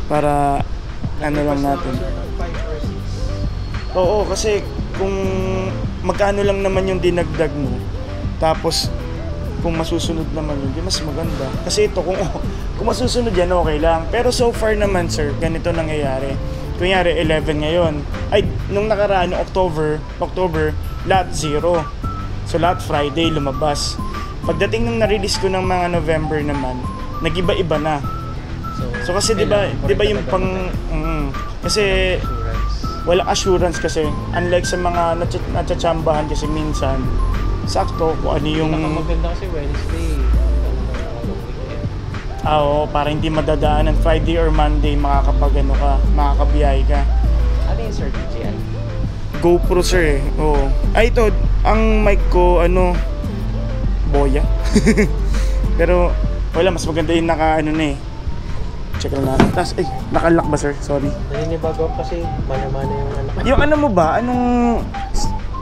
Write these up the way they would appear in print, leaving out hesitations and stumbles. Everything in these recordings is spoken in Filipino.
para ano lang natin. Oo, kasi kung magkano lang naman yung dinagdag mo, tapos kung masusunod naman yun, di mas maganda. Kasi ito, kung masusunod yan, okay lang. Pero so far naman, sir, ganito nangyayari. Kunyari, 11 ngayon. Ay, nung nakaraan, October, lahat 0. So, lahat Friday, lumabas. Pagdating nung na-release ko ng mga November naman, nag-iba-iba na. So kasi 'di ba yung pang kasi walang assurance kasi, unlike sa mga natsa-tsambahan kasi minsan sakto kung ano yung maganda kasi Wednesday. Oo, para hindi madadaanan Friday or Monday makakapag-ano ka, makakabiyahe ka. Ano yung sir? GL? GoPro sir eh. Oo. Ay ito, ang mic ko Boya. Pero wala, mas maganda yung naka-ano na eh. Check lang natin. Tapos, naka-lock ba sir? Sorry. Naninibago kasi mana-mana yung ano. Yung ano mo ba? Anong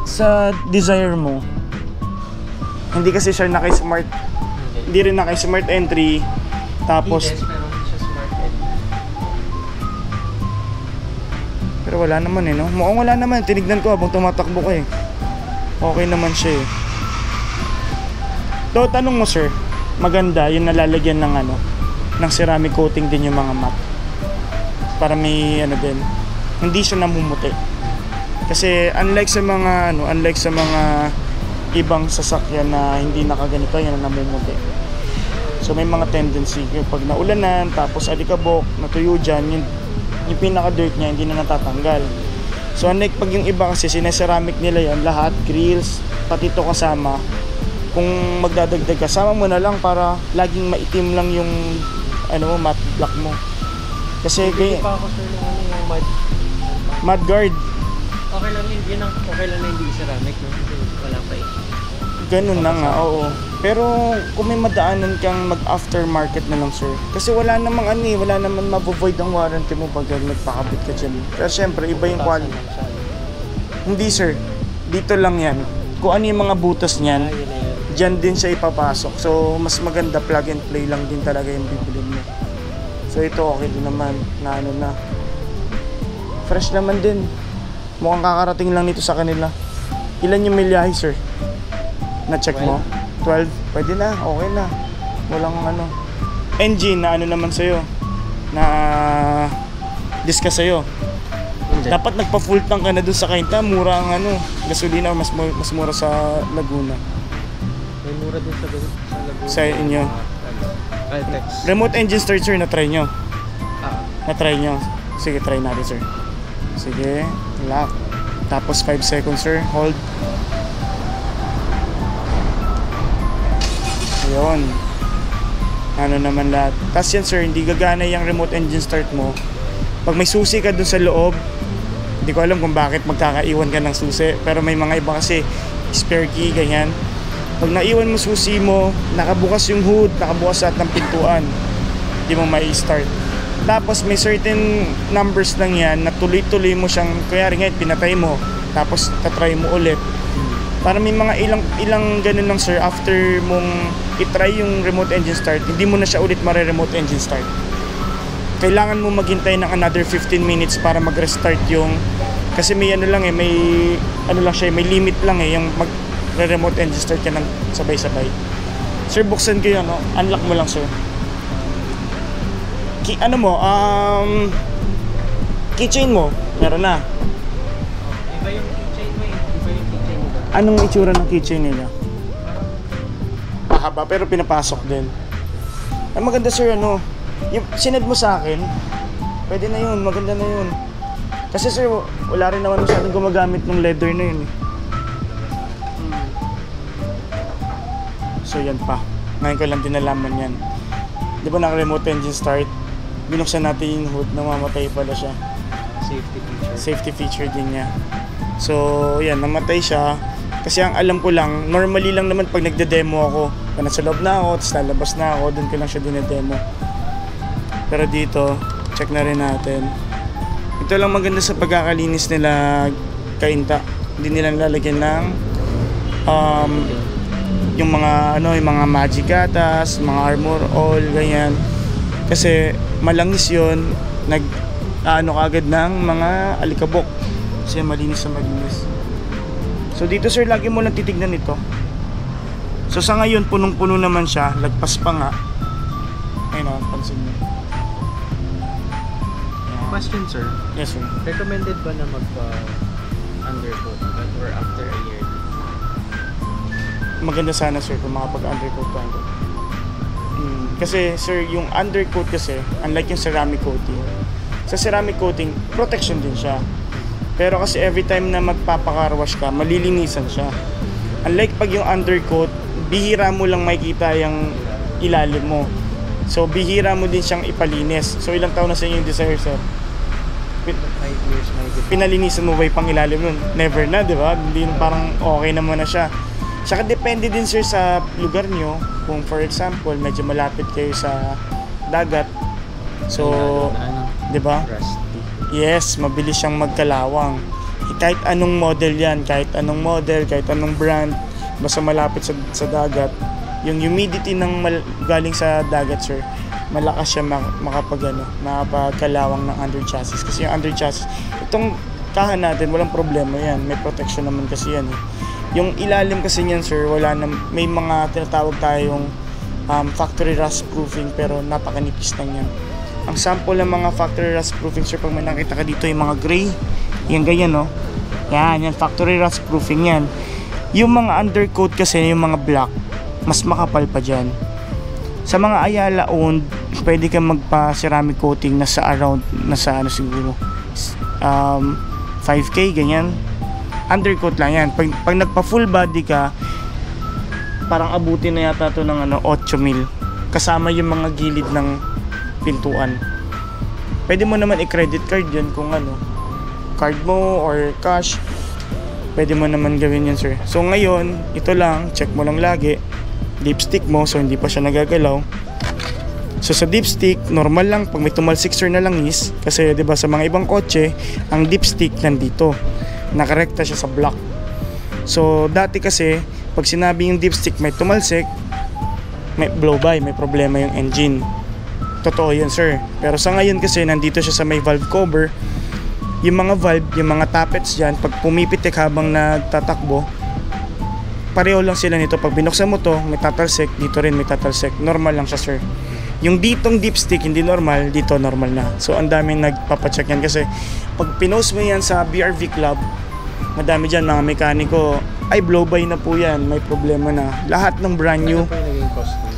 sa Desire mo? Hindi kasi siya naka-smart. Hindi rin naka-smart entry. Tapos pero hindi siya smart entry. pero wala naman eh, no? Mukhang wala naman. Tinignan ko habang tumatakbo ko eh. Okay naman siya eh. So, tanong mo sir, maganda yung nalalagyan ng ceramic coating din yung mga mat. Para may din. Hindi siya namumuti. Kasi unlike sa mga ibang sasakyan na hindi nakaganito, yan ang namumuti. So may mga tendency pag naulanan, tapos alikabok, natuyo dyan, yung pinaka-dirt niya hindi na natatanggal. So unlike pag yung iba kasi sineceramic nila yan, lahat, grills, pati ito kasama. Kung magdadagdag ka, sama mo na lang para laging maitim lang yung matte block mo. Kasi Hindi pa ako sir yung mud guard. Okay lang yun, okay lang na hindi ceramic, no? Kasi wala pa eh. Ganun na nga, oo. Pero kung may madaanan kang mag-aftermarket na lang sir. Kasi wala namang wala naman ma-void ang warranty mo pag nagpakabit ka dyan. Pero syempre, iba yung quality. Hindi sir, dito lang yan. Kung ano yung mga butas niyan, dyan din siya ipapasok. So, mas maganda plug and play lang din talaga yung bibilin mo. So, ito okay din naman na na. Fresh naman din. Mukhang kakarating lang nito sa kanila. Ilan yung milyahe, sir? Na-check mo? 12? Pwede na, okay na. Walang engine na naman sa'yo. Na discuss sa'yo. Dapat nagpa-full tank ka na dun sa Kainta. Mura ang gasolina, mas mura sa Laguna. May mura din sa Laguna. Sa inyo. Caltex. Remote engine start sir, na-try nyo? Na-try nyo? Sige, try natin sir. Sige, lock. Tapos 5 seconds sir, hold. Ayun. Naman lahat. Tapos yan sir, hindi gagana yung remote engine start mo. Pag may susi ka dun sa loob, hindi ko alam kung bakit magkakaiwan ka ng susi. Pero may mga iba kasi spare key, ganyan. Pag naiwan mo susi mo, nakabukas yung hood, nakabukas lahat ng pintuan, hindi mo mai-start. Tapos may certain numbers lang yan na tuloy-tuloy mo siyang, kaya ngayon pinatay mo, tapos tatry mo ulit. Para may mga ilang ganun lang sir, after mong itry yung remote engine start, hindi mo na siya ulit mare-remote engine start. Kailangan mo maghintay ng another 15 minutes para mag-restart yung, kasi may may may limit lang yung remote engine start ka ng sabay-sabay. Sir, buksan ko yun, unlock mo lang sir. Keychain mo, meron na. Iba yung keychain mo eh. Iba yung keychain mo. Anong itsura ng keychain nila? Mahaba pero pinapasok din. Ang maganda sir, yung sinad mo sa akin, pwede na yun, maganda na yun. Kasi sir, wala rin naman masyadong gumagamit ng leather na yun eh. So yan pa, ngayon ko lang din nalaman yan. Di ba naka-remote engine start? Binuksan natin yung hood, namamatay pala siya. Safety feature din niya. So yan, namatay siya. Kasi ang alam ko lang, normally lang naman pag nagde-demo ako, pag nasa loob na ako, tapos lalabas na ako, doon ko lang siya dinedemo. Pero dito, check na rin natin. Ito lang maganda sa pagkakalinis nila Kainta. Hindi nila lalagyan ng yung mga magic gatas, mga armor oil, ganyan. Kasi malangis yun, ano kagad ng mga alikabok. Kasi malinis na malinis. So dito sir, lagi mo lang titignan ito. So sa ngayon, punong-puno naman siya, lagpas pa nga. Ayun o, pansin mo. Question sir, Yes sir. recommended ba na magpa-undercoat or after a year? Maganda sana sir kung makapag-undercoat ka. Kasi sir, yung undercoat kasi, unlike yung ceramic coating, sa ceramic coating, protection din siya. Pero kasi every time na magpapakarwash ka, malilinisan siya. Unlike pag yung undercoat, bihira mo lang makikita yung ilalim mo. So bihira mo din siyang ipalinis. So ilang taon na sa inyo yung Desire sir? 5 years may Pinalinisan mo ba yung pang ilalim nun? Never na, di ba? Hindi parang okay naman na siya. Saka depende din sir sa lugar nyo. Kung for example, medyo malapit kayo sa dagat. So, di ba? Rusty. Yes, mabilis siyang magkalawang. Kahit anong model yan, kahit anong model, kahit anong brand, basta malapit sa dagat, yung humidity ng galing sa dagat sir, malakas siya makapagkalawang ng under chassis. Kasi yung under chassis, itong kahan natin, walang problema yan. May protection naman kasi yan eh. Yung ilalim kasi niyan sir, wala na, may mga tinatawag tayong factory rust proofing pero napakanipis lang yan. Ang sample ng mga factory rust proofing sir, pag may nakita ka dito yung mga gray, yan ganyan no. Yan factory rust proofing yan. Yung mga undercoat kasi, yung mga black, mas makapal pa dyan. Sa mga Ayala owned, pwede kang magpa-ceramic coating na sa around, nasa ano siguro, 5K, ganyan. Undercoat lang yan. Pag nagpa-full body ka, parang abutin na yata to ng 8,000. Kasama yung mga gilid ng pintuan. Pwede mo naman i-credit card yun kung card mo or cash. Pwede mo naman gawin yun sir. So ngayon, ito lang, check mo lang lagi. Dipstick mo, so hindi pa siya nagagalaw. So sa dipstick, normal lang pag may tumalsik sir na langis. Kasi 'di ba sa mga ibang kotse, ang dipstick nandito. Nakarekta siya sa block. So dati kasi, pag sinabi yung dipstick may tumalsik, may blow by, may problema yung engine. Totoo yun sir. Pero sa ngayon kasi, nandito siya sa may valve cover. Yung mga valve, yung mga tappets dyan, pag pumipitik habang nagtatakbo, pareho lang sila nito. Pag binuksan mo to, may tatalsik, dito rin may tatalsik. Normal lang siya sir. Yung ditong dipstick hindi normal, dito normal na. So ang daming nagpapacheck yan kasi pag pinost mo yan sa BRV Club, madami dyan mga mekaniko, ay blow by na po yan, may problema na. Lahat ng brand new. Ano pa yung naging cost nun?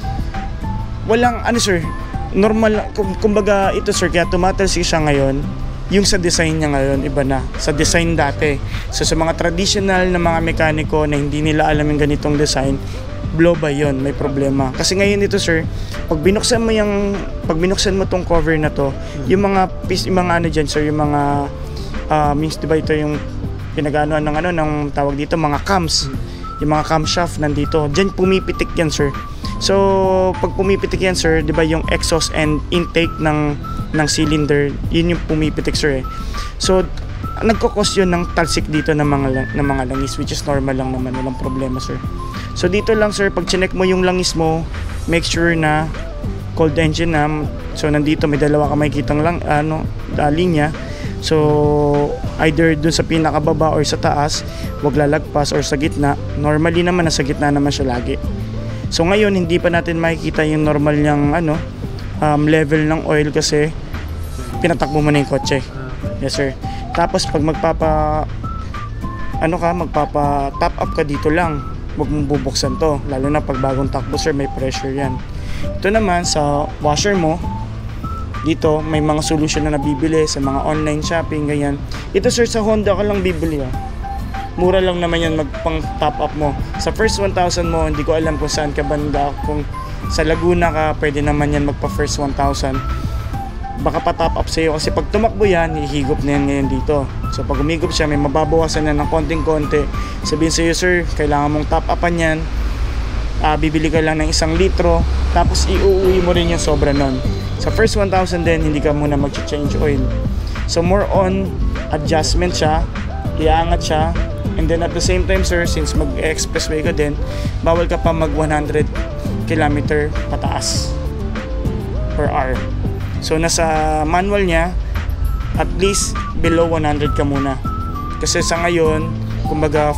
Walang sir, normal, kumbaga ito sir, kaya tumatalsik siya ngayon. Yung sa design niya ngayon, iba na. Sa design dati. So sa mga traditional na mga mekaniko na hindi nila alam yung ganitong design, blow by yon, may problema. Kasi ngayon dito sir, pag binuksan mo tong cover na to, yung mga dyan sir, yung mga means diba ito yung pinaganoan ng tawag dito, mga cams. Yung mga camshaft nandito. Diyan pumipitik yan sir. So pag pumipitik yan sir, diba yung exhaust and intake ng cylinder, yun yung pumipitik sir eh. So nagkakos yun ng talsik dito ng mga langis, which is normal lang naman, walang problema sir. So dito lang sir, pag chinek mo yung langis mo, make sure na cold engine na. So nandito may dalawa ka makikitang linya. So either dun sa pinakababa or sa taas, wag lalagpas, or sa gitna. Normally naman nasa gitna naman siya lagi. So ngayon hindi pa natin makikita yung normal niyang level ng oil kasi pinatakbo mo na yung kotse. Yes sir. Tapos pag magpapa top up ka dito lang, wag mong bubuksan to, lalo na pag bagong takbo sir, may pressure yan. Ito naman sa washer mo, dito may mga solution na nabibili sa mga online shopping, ganyan. Ito sir, sa Honda ka lang bibili mura lang naman yan magpang top up mo. Sa first 1,000 mo, hindi ko alam kung saan ka banda, kung sa Laguna ka, pwede naman yan magpa first 1,000. Baka pa top up sa'yo kasi pag tumakbo yan, hihigop na yan ngayon dito. So pag humigop siya, may mababawasan na ng konting-konti. Sabihin sa'yo sir, kailangan mong top upan yan. Bibili ka lang ng 1 litro, tapos iuwi mo rin yung sobra nun. Sa first 1,000 din, hindi ka muna mag-change oil. So more on adjustment siya, iangat siya, and then at the same time sir, since mag-expressway ka din, bawal ka pa mag 100 km pataas. per hour. So nasa manual niya, at least below 100 ka muna. Kasi sa ngayon, kumbaga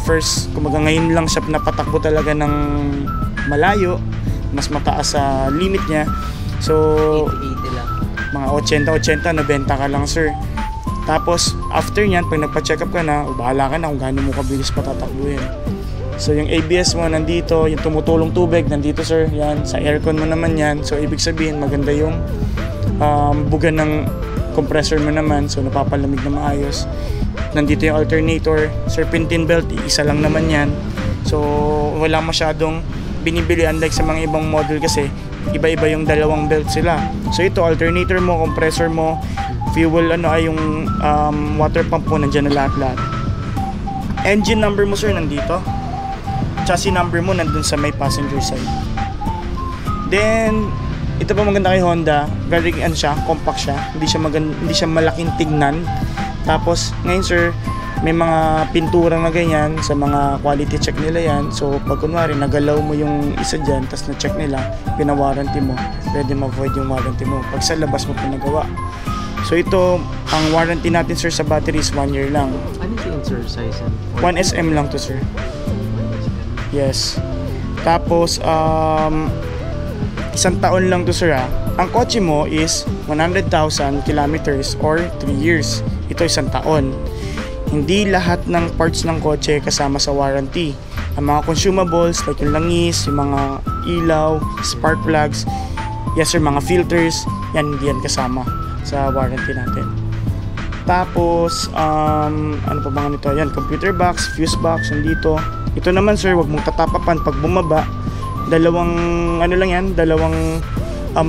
ngayon lang siya napatakbo talaga ng malayo, mas mataas sa limit niya. So 80 lang. mga 80, 90 ka lang, sir. Tapos after nyan, pag nagpa-check up ka na, bahala ka na kung gaano mo kabilis patatakbuhin. So yung ABS mo nandito, yung tumutulong tubig nandito, sir. Yan, sa aircon mo naman yan. So ibig sabihin maganda yung bugan ng compressor mo naman, so napapalamig na maayos. Nandito yung alternator, serpentine belt, isa lang naman yan. So wala masyadong binibili, unlike sa mga ibang model kasi iba-iba yung dalawang belt sila. So ito, alternator mo, compressor mo, fuel, ay yung water pump mo, nandyan na lahat-lahat. Engine number mo, sir, nandito. Chassis number mo nandun sa may passenger side. Then ito pa maganda kay Honda, very compact siya, hindi siya malaking tignan. Tapos ngayon, sir, may mga pintura na ganyan, sa mga quality check nila yan. So pag kunwari nagalaw mo yung isa dyan, tapos na-check nila, pina-warranty mo, pwede ma-void yung warranty mo pag sa labas mo pinagawa. So ito, ang warranty natin, sir, sa battery is 1 year lang. Ano yung insert size? 1 SM lang to, sir. Yes. Tapos isang taon lang to, sir. Ang kotse mo is 100,000 kilometers or 3 years. Ito isang taon. Hindi lahat ng parts ng kotse kasama sa warranty. Ang mga consumables like yung langis, yung mga ilaw, spark plugs, yes sir, mga filters, yan hindi yan kasama sa warranty natin. Tapos ano pa bang nito? Yan, computer box, fuse box nandito. Ito naman, sir, wag mong tatapapan pag bumaba. Dalawang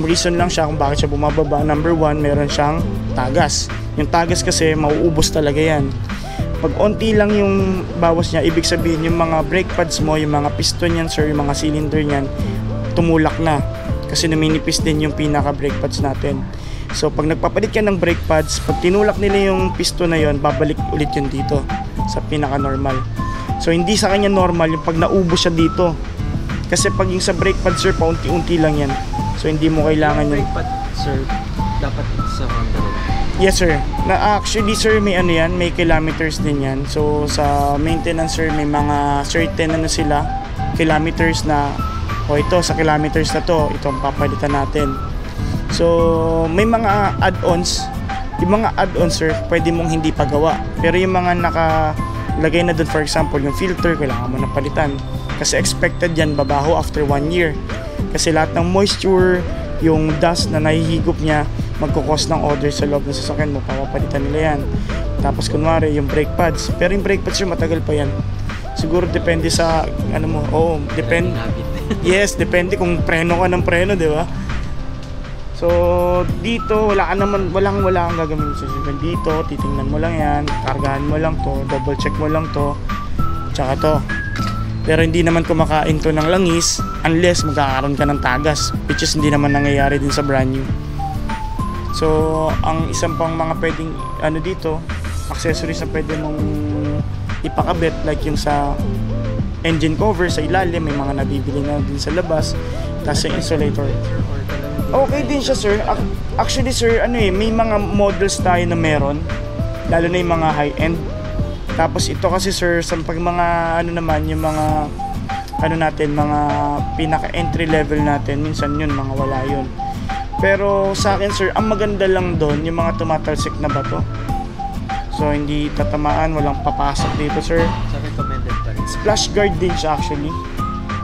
reason lang siya kung bakit siya bumababa. Number 1, meron siyang tagas. Yung tagas kasi mauubos talaga yan. Pag onti lang yung bawas niya, ibig sabihin yung mga brake pads mo, yung mga piston yan, sir, yung mga cylinder niyan, tumulak na. Kasi naminipis din yung pinaka brake pads natin. So pag nagpapalit ka ng brake pads, pag tinulak nila yung piston na yon, babalik ulit yun dito sa pinaka normal. So hindi sa kanya normal yung pag naubos siya dito. Kasi pag yung sa brake pad, sir, paunti-unti lang yan. So hindi mo kailangan yung brake pad, sir, dapat sa Honda. Yes, sir. Actually, sir, may may kilometers din yan. So sa maintenance, sir, may mga certain sila, kilometers na, ito sa kilometers na to, ito ang papalitan natin. So may mga add-ons. Yung mga add-ons, sir, pwede mong hindi pagawa. Pero yung mga nakalagay na doon, for example, yung filter, kailangan mo na palitan. Kasi expected yan babaho after 1 year. Kasi lahat ng moisture, yung dust na nahihigop niya, magkukos ng odor sa loob ng sasakyan mo, papapalitan nila yan. Tapos kunwari yung brake pads, pero yung brake pads, sir, matagal pa yan. Siguro depende sa depende. Yes, depende kung preno ka ng preno, di ba? So dito wala kang gagawin sa sasakyan. Dito titingnan mo lang yan, kargahan mo lang to, double check mo lang to, tsaka to. Pero hindi naman kumakain to ng langis unless magkakaroon ka ng tagas, which is hindi naman nangyayari din sa brand new. So ang isang pang mga pwedeng dito, accessories na pwede mong ipakabit, like yung sa engine cover sa ilalim, may mga nabibili na din sa labas. Tapos yung insulator, okay din siya, sir. Actually, sir, may mga models tayo na meron, lalo na yung mga high-end. Tapos ito kasi, sir, sa pag mga naman, yung mga natin, mga pinaka entry level natin, minsan yun, mga wala yun. Pero sa akin, sir, ang maganda lang doon yung mga tumatalsik na bato. So hindi tatamaan, walang papasok dito, sir. Sa recommended pa rin. Splash guard din siya actually.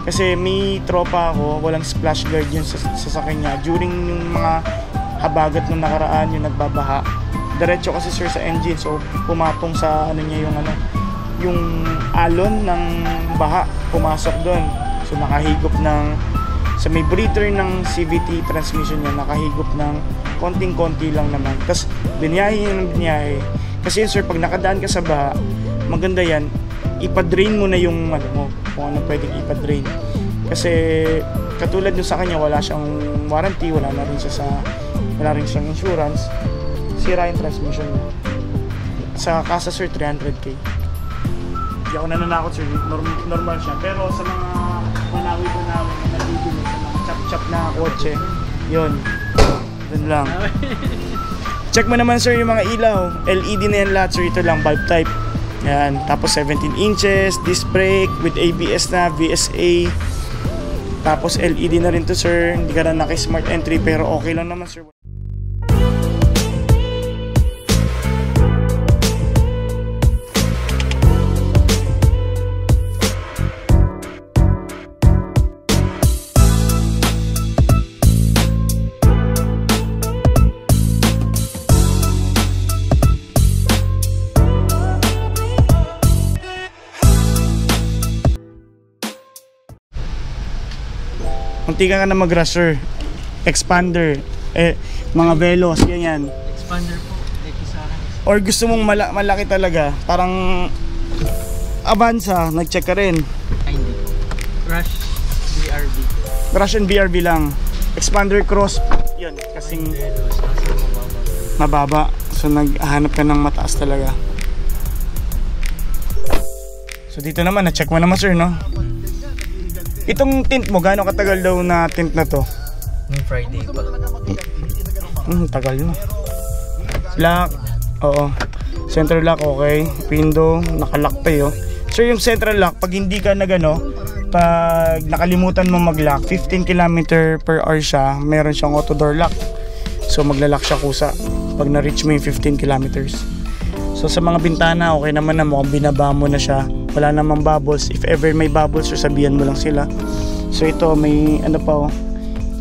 Kasi may tropa ako, walang splash guard yun sa sasakyan niya. During yung mga habagat nung nakaraan, yung nagbabaha, diretso kasi, sir, sa engine. So pumatong sa yung alon ng baha, pumasok doon. So nakahigop sa may breather ng CVT transmission niya, nakahigop ng konting-konti lang naman. Tapos binyahe. Kasi yun, sir, pag nakadaan ka sa baha, maganda yan, ipa-drain mo na yung kung ano pwedeng ipa-drain. Kasi katulad nyo sa kanya, wala siyang warranty, wala rin siyang insurance, sira yung transmission niya. Sa kasa, sir, 300k. Hindi ako nananakot, sir, normal siya. Pero sa mga manawi na nabibili sa mga chap-chap na kotse, yun, Doon lang. Check mo naman sir yung mga ilaw. LED na yan lahat sir. Ito lang bulb type. Yan. Tapos 17 inches, disc brake with ABS na, VSA. Tapos LED na rin to sir. Hindi ka na naki-smart entry pero okay lang naman sir. Munti ka na mag-rush sir. Expander, mga velos, ganyan. Expander po, sa akin. Or gusto mong malaki talaga, parang Avanza, nag-check ka rin. Ay, hindi po. Rush BRB. Rush and BRB lang. Expander Cross, yun, kasing mababa. So naghahanap ka ng mataas talaga. So dito naman, na-check mo naman sir, no? Itong tint mo, gaano katagal daw na tint na to? Noong Friday pa. Tagal na. Lock, oo. Central lock, okay. Window, nakalock tayo. So yung central lock, pag hindi ka pag nakalimutan mo mag-lock, 15 km per hour siya, meron siyang auto door lock. So maglalak siya kusa pag na-reach mo yung 15 kilometers. So sa mga bintana, okay naman na, mukhang binaba mo na siya. Wala namang bubbles. If ever may bubbles, so sabihan mo lang sila. So ito, may ano pa oh.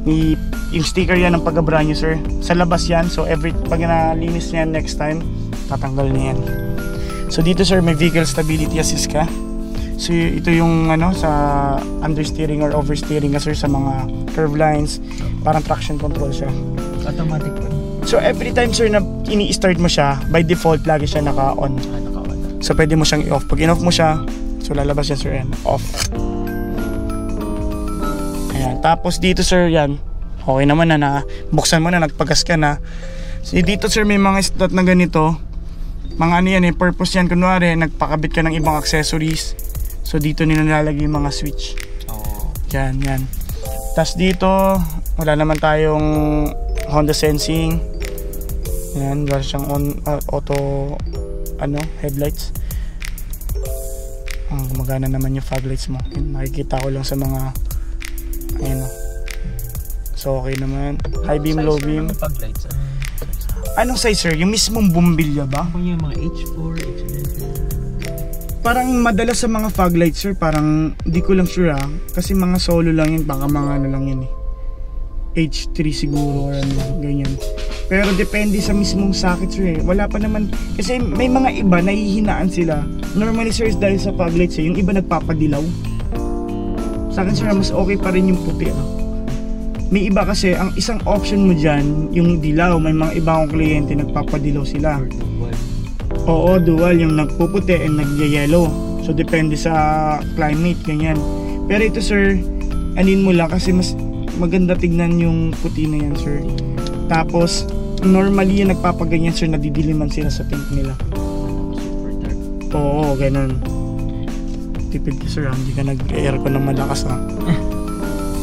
May, yung sticker yan ng pag-brand new sir. Sa labas yan. So pag nalinis niya next time, tatanggal niya yan. So dito sir, may vehicle stability assist ka. So ito yung ano sa understeering or oversteering ka sir sa mga curve lines. Parang traction control siya. Automatic po. So every time sir na ini-start mo siya, by default lagi siya naka-on. So pwede mo siyang i-off. Pag in-off mo siya, so lalabas yan sir yan. Off. Ayan. Tapos dito sir yan. Okay naman na buksan mo na, nagpagas ka na. So dito sir may mga slot na ganito. Mga ano yan purpose yan. Kunwari nagpakabit ka ng ibang accessories. So dito nila nilalagay yung mga switch. Yan, yan. Tapos dito, wala naman tayong Honda Sensing. Yan, wala siyang auto headlights. Gumagana naman yung fog lights mo. Yun, makikita ko lang sa mga so okay naman. High beam, low beam. Fog lights. Anong size sir? Yung mismong bumbilya ba? Kung yung mga H4, H9. Parang madalas sa mga fog lights sir, parang di ko lang sure kasi mga solo lang yun, baka mga ano lang yun H3 siguro or ano, ganyan. Pero depende sa mismong socket sir Wala pa naman, kasi may mga iba nahihinaan sila. Normally sir is dahil sa fog lights yung iba nagpapadilaw. Sa akin sir, mas okay pa rin yung puti May iba kasi, ang isang option mo dyan, yung dilaw. May mga iba akong kliyente nagpapadilaw sila. Oo, dual, yung nagpuputi and nagyayelo. So depende sa climate, ganyan. Pero ito sir, anin mo lang kasi mas maganda tignan yung puti na yan sir. Tapos normally yung nagpapaganyan sir, nadidiliman sila sa tint nila. Oo, ganun. Tipid ka sir, hindi ka nag-aircon ng malakas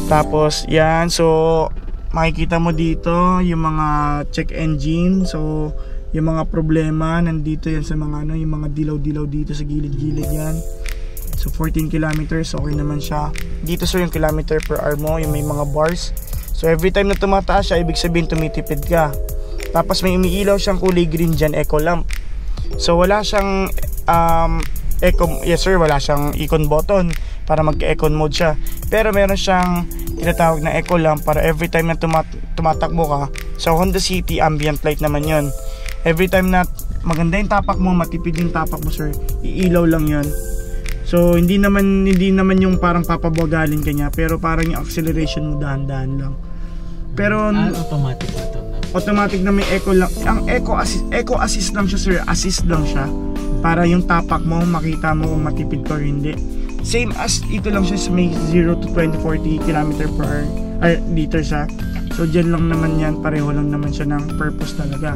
Tapos yan, so makikita mo dito yung mga check engine. So yung mga problema nandito yan sa mga yung mga dilaw-dilaw dito sa gilid-gilid yan. So 14 kilometers, okay naman siya. Dito sir yung kilometer per hour mo, yung may mga bars. So every time na tumataas siya, ibig sabihin tumitipid ka. Tapos may umiilaw siyang kulay green dyan, eco lamp. So wala siyang wala siyang icon button para mag-econ mode siya. Pero meron siyang tinatawag na eco lamp para every time na tumatakbo ka. So Honda City ambient light naman yon. Every time na maganda yung tapak mo, matipid yung tapak mo sir, iilaw lang yon. So hindi naman yung parang papabagalin ka niya, pero parang yung acceleration mo dahan-dahan lang. Pero automatic na to. Automatic na may eco lang. Ang eco assist lang siya sir, assist lang siya. Para yung tapak mo, makita mo kung matipid ka or hindi. Same as ito lang siya sa may 0 to 20-40 km per hour liter siya. So dyan lang naman yan, pareho lang naman siya ng purpose talaga.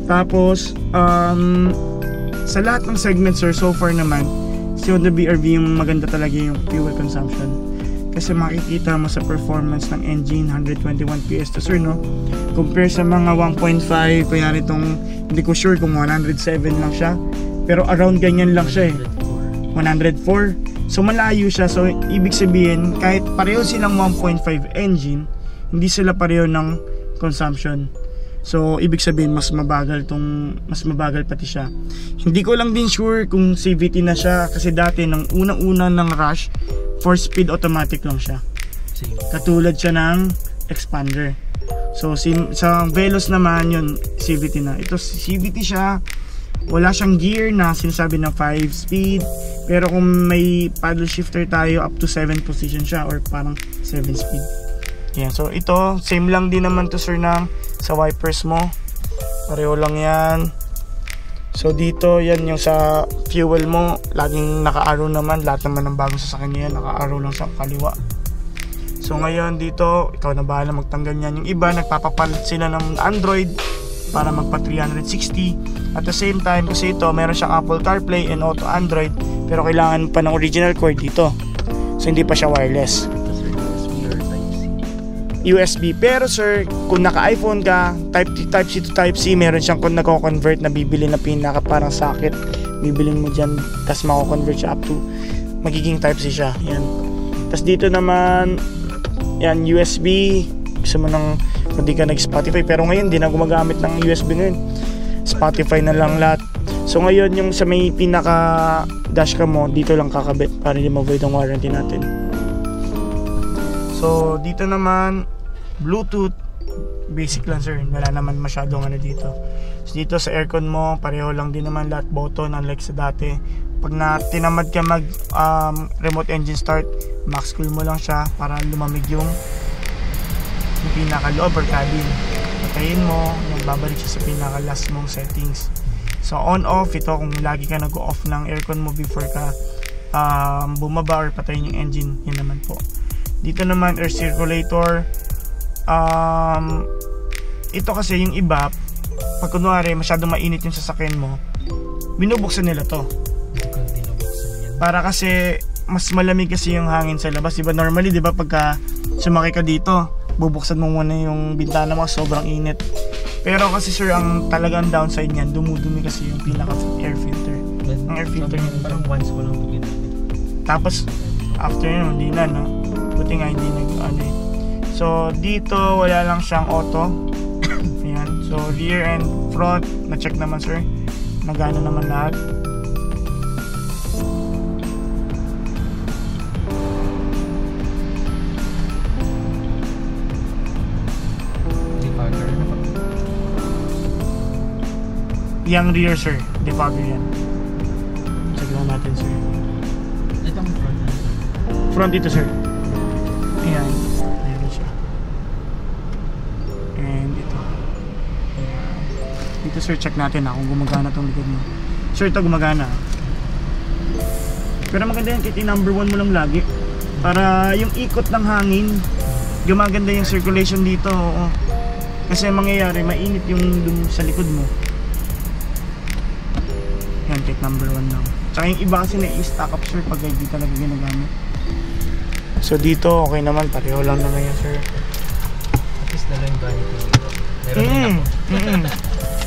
Tapos sa lahat ng segments sir, so far naman si Honda BRV yung maganda talaga yung fuel consumption. kasi makikita mo sa performance ng engine 121 PS to sir, no? Compare sa mga 1.5, kaya itong hindi ko sure kung 107 lang siya, pero around ganyan lang siya 104. So malayo siya, so ibig sabihin kahit pareho silang 1.5 engine, hindi sila pareho ng consumption. So ibig sabihin mas mabagal pati siya. Hindi ko lang din sure kung CVT na siya, kasi dati nang unang-una ng Rush 4-speed automatic lang siya. Katulad siya ng Expander. So sa Veloz naman yun CVT na. Ito CVT siya, wala siyang gear na sinasabi na 5-speed, pero kung may paddle shifter tayo up to 7 position siya, or parang 7-speed. Yeah, so ito same lang din naman to sir ng sa wipers mo, pareho lang yan. So dito yan yung sa fuel mo, laging naka-arrow naman, lahat naman ng bagong sasakyan niya naka-arrow lang sa kaliwa. So ngayon dito ikaw na bahala magtanggal niyan. Yung iba nagpapapalit sila ng Android para magpa 360. At the same time, kasi ito meron siyang Apple CarPlay and Auto Android, pero kailangan pa ng original cord dito, so hindi pa siya wireless. USB. Pero sir, kung naka-iPhone ka, Type C to Type C, meron siyang kung nako-convert na bibili na pinaka parang socket. Bibilin mo dyan, tapos mako-convert siya up to magiging Type C siya. Yan. Tapos dito naman, yan, USB. Gusto mo nang hindi ka nag-Spotify, pero ngayon hindi na gumagamit ng USB ngayon. Spotify na lang lahat. So ngayon, yung sa may pinaka dashcam mo, dito lang kakabit para hindi ma-void ang warranty natin. So dito naman Bluetooth, basic lang sir, wala naman masyadong ano dito. So dito sa aircon mo, pareho lang din naman lahat button, unlike sa dati. Pag tinamad ka mag remote engine start, max cool mo lang siya para lumamig yung pinaka-loob or cabin. Patayin mo, yung babalik siya sa pinaka-last mong settings. So on off, ito kung lagi ka nag-off ng aircon mo before ka bumaba or patayin yung engine, yun naman po. Dito naman air circulator. Ito kasi yung iba, pag kunwari masyadong mainit yung sasakyan mo, binubuksan nila to para kasi mas malamig kasi yung hangin sa labas, diba? Normally, diba, pagka sumakay ka dito, bubuksan mo muna yung bintana mo, sobrang init. Pero kasi sir, ang talagang downside niyan, dumudumi kasi yung pinaka air filter. Ang air filter niyan parang once ko lang ito ginamit. tapos after yun, hindi na, no? Buti nga hindi nag-ano eh. So dito wala lang siyang auto. Ayan. So rear and front na-check naman sir, nagana naman lahat. Defogger na pa. Yang rear sir, defogger yan. Check lang natin sir. Itong front. Front dito sir. Ayan, meron siya. And ito. Ayan. Dito sir, check natin kung gumagana tong likod mo. Sir, ito gumagana. Pero maganda yan, kahit number 1 mo lang lagi. Para yung ikot ng hangin, gumaganda yung circulation dito. Oo. Kasi mangyayari, mainit yung sa likod mo. Yan, kahit number 1 lang. Tsaka yung iba kasi na-i-stack up sir pag hindi talaga ginagamit. So dito okay naman, pareho lang naman yan sir. At least na lang yung vanity dito. Meron din ako.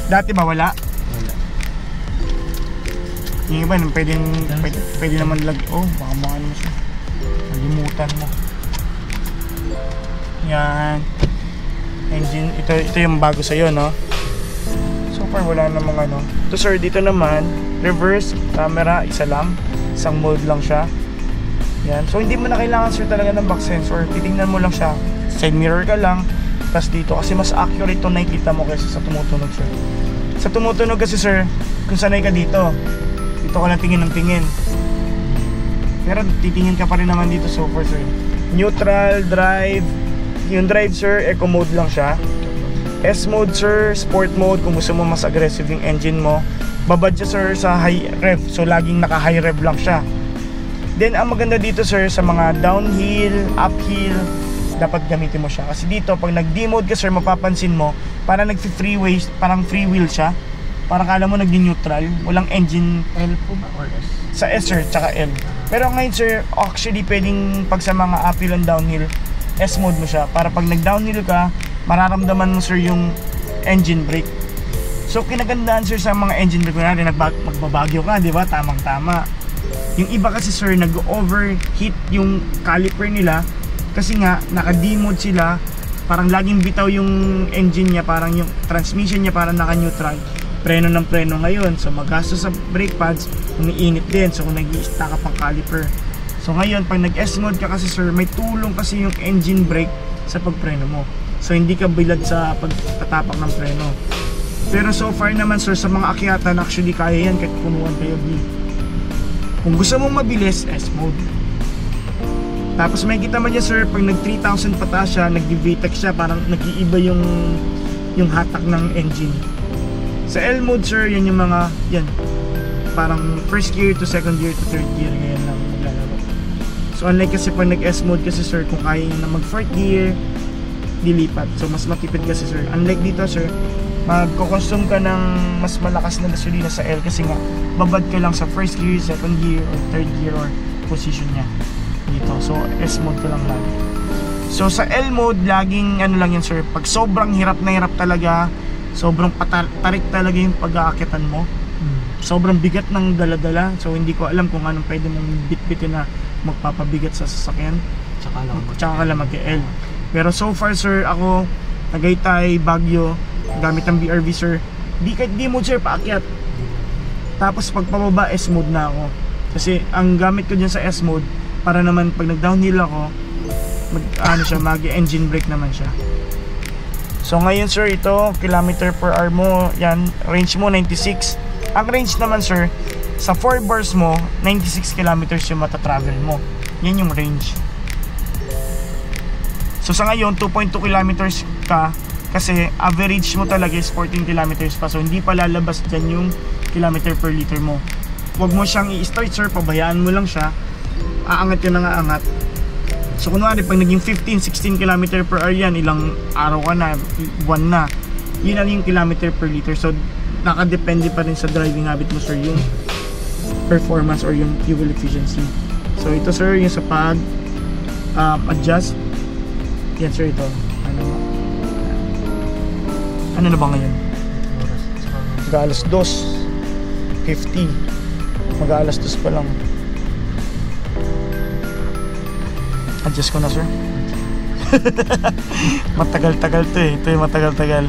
Dati ba wala? Wala. Yung iba pwede naman oh baka mo ano siya, nalimutan mo. Yan engine, ito yung bago sa'yo, no? So far wala namang ano. So sir, dito naman reverse camera, isa lang, isang mode lang siya. Yan. So hindi mo na kailangan sir talaga ng back sensor. Titingnan mo lang siya. Side mirror ka lang. Tapos dito kasi mas accurate itong nakikita mo kaysa sa tumutunog sir. Sa tumutunog kasi sir, kung sanay ka dito, dito ka lang tingin ng tingin. Pero titingin ka pa rin naman dito so far sir. Neutral, drive. Yung drive sir, eco mode lang siya. S mode sir, sport mode kung gusto mo mas aggressive yung engine mo. Babad siya sir sa high rev. So laging naka high rev lang siya. Then ang maganda dito sir, sa mga downhill, uphill, dapat gamitin mo siya. Kasi dito pag nag-D-mode ka sir, mapapansin mo parang nag-freeway, parang free wheel siya. Parang kala mo naging neutral, walang engine L po ba or S? sa S sir, tsaka L. Pero ngayon sir, actually pwedeng pag sa mga uphill and downhill, S mode mo siya. Para pag nag-downhill ka, mararamdaman mo sir yung engine brake. So kinagandaan sir sa mga engine brake, kunwari magbabagyo ka, di ba? Tamang-tama. Yung iba kasi sir, nag-overheat yung caliper nila kasi nga, naka-D-mode sila. Parang laging bitaw yung engine niya, parang yung transmission niya parang naka-neutral. Preno ng preno ngayon, so magastos sa brake pads, umiinit din, so kung nag-i-stack ka pang caliper. So ngayon, pag nag-S mode ka kasi sir, may tulong kasi yung engine brake sa pagpreno mo. So hindi ka bilad sa pagtatapak ng preno. Pero so far naman sir, sa mga akyatan, actually kaya yan kahit punuan kayo B. Kung gusto mong mabilis, S mode. Tapos may kita mo dyan sir, pag nag 3,000 pataas siya, nag-VTEC siya, parang nag-iiba yung hatak ng engine. Sa L mode sir, yan yung mga, yan, parang first gear to second gear to third gear, ganyan lang maglalaro. So unlike kasi pag nag S mode kasi sir, kung kaya nyo na mag fourth gear, dilipat. So mas matipid kasi sir. Unlike dito sir, magko-consume ka ng mas malakas na gasolina sa L kasi nga, babad ka lang sa first gear, second gear, or third gear, or position nya dito. So S mode ka lang lagi. So sa L mode, laging ano lang yan sir, pag sobrang hirap na hirap talaga, sobrang tarik talaga yung pag-aakitan mo, sobrang bigat ng dala-dala, so hindi ko alam kung anong pwede mong bit-bitin na magpapabigat sa sasakyan, tsaka ka lang mag-L. Pero so far sir, ako Tagaytay, Baguio, gamit ang BRV sir, di mode sir, paakyat. Tapos pag pababa, S mode na ako, kasi ang gamit ko dyan sa S mode, para naman pag nag-downhill ako, mag-engine brake naman siya. So ngayon sir, ito kilometer per hour mo, yan, range mo 96. Ang range naman sir, sa 4 bars mo, 96 kilometers yung matatravel mo. Yan yung range. So sa ngayon, 2.2 kilometers ka, kasi average mo talaga is 14 kilometers pa. So hindi pa lalabas dyan yung kilometer per liter mo. Huwag mo siyang i-start sir, pabayaan mo lang siya. Aangat yun na aangat. So kunwari pag naging 15-16 km per hour yan, ilang araw ka na, buwan na, yun lang yung kilometer per liter. So nakadepende pa rin sa driving habit mo sir, yung performance or yung fuel efficiency. So ito sir, yung sa pag adjust, yan sir, ito ano na ba ngayon? Mag-alas 2:50, mag-alas 2 pa lang. Adjust ko na sir. Matagal-tagal to eh. Ito yung matagal-tagal.